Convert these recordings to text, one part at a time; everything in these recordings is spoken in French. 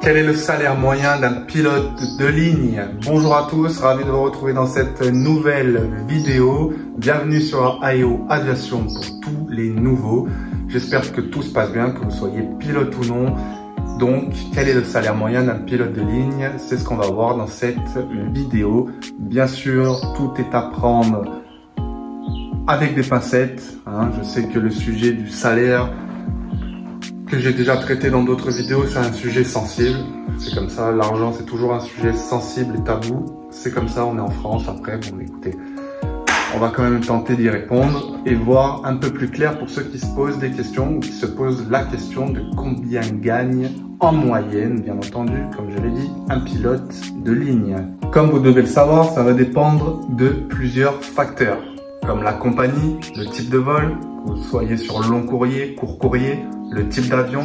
Quel est le salaire moyen d'un pilote de ligne? Bonjour à tous, ravi de vous retrouver dans cette nouvelle vidéo. Bienvenue sur AEO Aviation pour tous les nouveaux. J'espère que tout se passe bien, que vous soyez pilote ou non. Donc, quel est le salaire moyen d'un pilote de ligne? C'est ce qu'on va voir dans cette vidéo. Bien sûr, tout est à prendre avec des pincettes. Je sais que le sujet du salaire que j'ai déjà traité dans d'autres vidéos, c'est un sujet sensible. C'est comme ça, l'argent c'est toujours un sujet sensible et tabou. C'est comme ça, on est en France. Après, bon écoutez, on va quand même tenter d'y répondre et voir un peu plus clair pour ceux qui se posent des questions ou qui se posent la question de combien gagne en moyenne, bien entendu, comme je l'ai dit, un pilote de ligne. Comme vous devez le savoir, ça va dépendre de plusieurs facteurs, comme la compagnie, le type de vol, que vous soyez sur long courrier, court courrier, le type d'avion.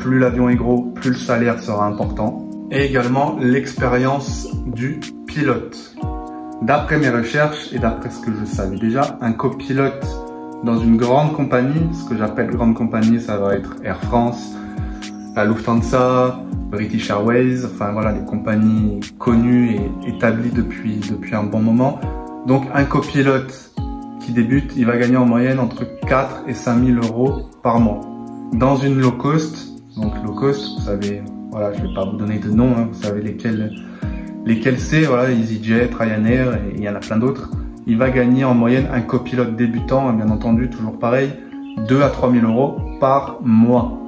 Plus l'avion est gros, plus le salaire sera important. Et également l'expérience du pilote. D'après mes recherches et d'après ce que je savais déjà, un copilote dans une grande compagnie, ce que j'appelle grande compagnie, ça va être Air France, la Lufthansa, British Airways, enfin voilà, des compagnies connues et établies depuis un bon moment. Donc un copilote qui débute, il va gagner en moyenne entre 4 et 5 000 euros par mois. Dans une low cost, donc low cost, vous savez, voilà, je vais pas vous donner de nom, vous savez lesquels c'est, voilà, EasyJet, Ryanair, et il y en a plein d'autres. Il va gagner en moyenne un copilote débutant, bien entendu, toujours pareil, 2 à 3 000 euros par mois.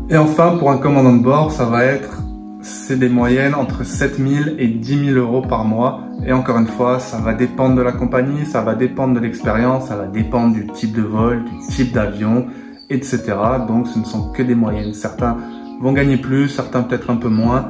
Et enfin, pour un commandant de bord, ça va être, c'est des moyennes entre 7 000 et 10 000 euros par mois. Et encore une fois, ça va dépendre de la compagnie, ça va dépendre de l'expérience, ça va dépendre du type de vol, du type d'avion, etc. Donc ce ne sont que des moyennes. Certains vont gagner plus, certains peut-être un peu moins.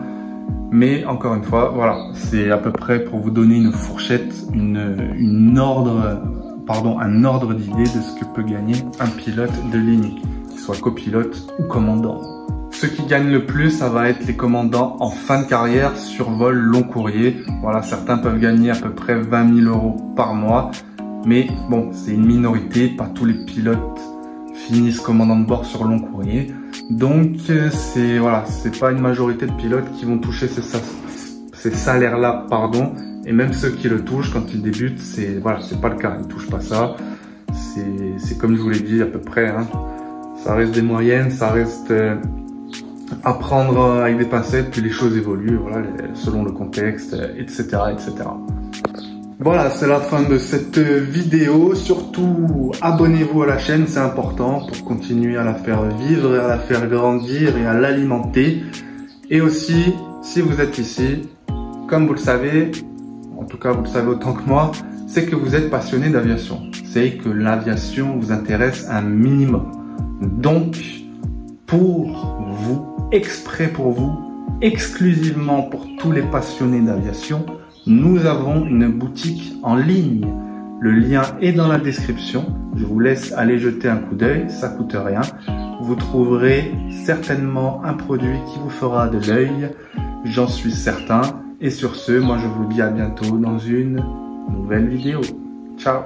Mais encore une fois, voilà, c'est à peu près pour vous donner une fourchette, un ordre d'idée de ce que peut gagner un pilote de ligne, qu'il soit copilote ou commandant. Ceux qui gagnent le plus, ça va être les commandants en fin de carrière sur vol long courrier. Voilà, certains peuvent gagner à peu près 20 000 euros par mois. Mais bon, c'est une minorité, pas tous les pilotes finissent commandant de bord sur long courrier. Donc c'est voilà, c'est pas une majorité de pilotes qui vont toucher ces salaires-là, pardon. Et même ceux qui le touchent quand ils débutent, c'est voilà, c'est pas le cas, ils touchent pas ça. C'est comme je vous l'ai dit à peu près. Ça reste des moyennes, ça reste à prendre avec des pincettes, puis les choses évoluent, voilà, selon le contexte, etc., etc. Voilà, c'est la fin de cette vidéo. Surtout, abonnez-vous à la chaîne, c'est important pour continuer à la faire vivre, à la faire grandir et à l'alimenter. Et aussi, si vous êtes ici, comme vous le savez, en tout cas vous le savez autant que moi, c'est que vous êtes passionné d'aviation. C'est que l'aviation vous intéresse un minimum. Donc, pour vous, exprès pour vous, exclusivement pour tous les passionnés d'aviation, nous avons une boutique en ligne. Le lien est dans la description. Je vous laisse aller jeter un coup d'œil, ça coûte rien. Vous trouverez certainement un produit qui vous fera de l'œil, j'en suis certain. Et sur ce, moi je vous dis à bientôt dans une nouvelle vidéo. Ciao!